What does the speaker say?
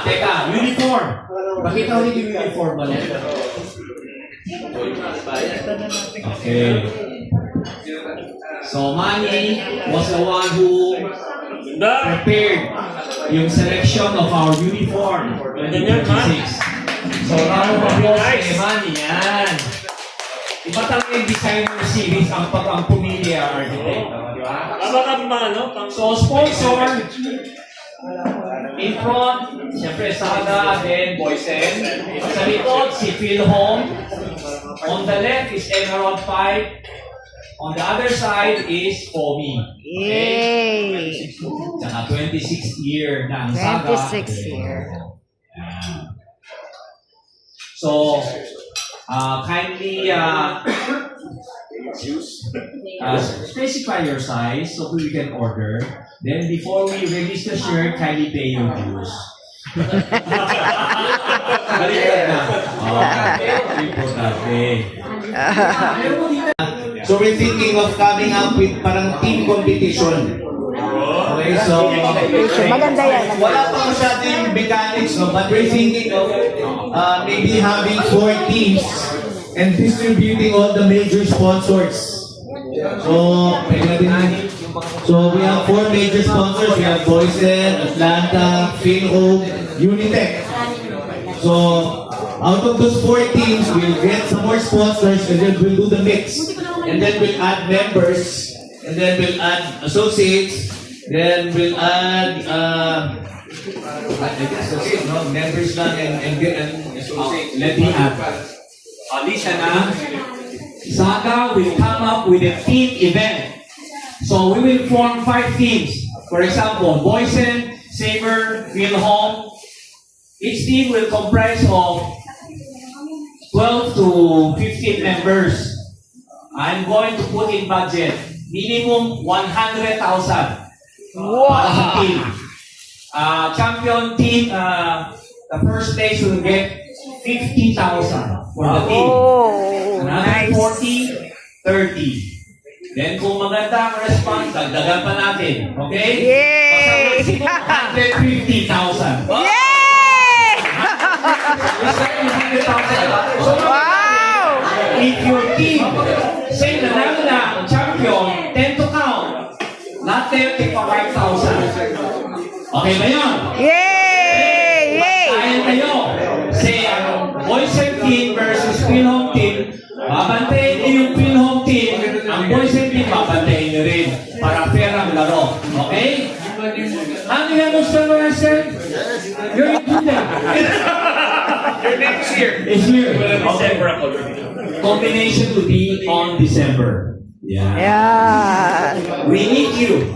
Teka, uniform. Pakita ulit yung uniform mo. Okay. So, Manny was the one who prepared yung selection of our uniform for 2026. So, round of applause kay Manny. Yan. Iba talaga yung designer series ang pumili ang architect. Di ba? So, sponsor, in front, siyempre Saga, then Boysen. Sa likod, si Phil Home. On the left is Emerald 5. On the other side is Fomi. Yay! Tsaka 26th year ng Saga. 26th year. So, kindly specify your size so we can order. Then before we release the shirt, kindly pay your dues. So we're thinking of coming up with parang team competition. Okay, so Maganda yan. wala pa masyadong mechanics, no? But we're thinking of maybe having 4 teams and distributing all the major sponsors. So we have 4 major sponsors. We have Boysen, Atlanta, Philhome, Unitech. So out of those 4 teams, we'll get some more sponsors and then we'll do the mix. And then we'll add members. And then we'll add associates. Then we'll add associates, no? Members lang and associates. Let me add. Listen na. Saga will come up with a team event. So we will form 5 teams. For example, Boysen, Saber, Philhome. Each team will comprise of 12 to 15 members. I'm going to put in budget. Minimum 100,000. Wow! Team. Champion team, the first place will get 50,000 for the team. Oh, Another nice. 40, 30. Then kung maganda ang response, dagdagan pa natin. Okay? Yay! Basta 150,000. Yay! So, Wow! if your team, say nanalo na ang champion, 10 to count. Not 30 pa 5,000. Okay ba yun? Yay! Yay! Dahil kayo, say, Boysen team versus Philhome team, babantayin niyo yung Philhome team, ang Boysen team, babantayin niyo rin para fair ang laro. Okay? Ano yan gusto mo yan, sir? You're good na. Your next year. It's here. Okay. Combination to be on December. Yeah. Yeah. We need you.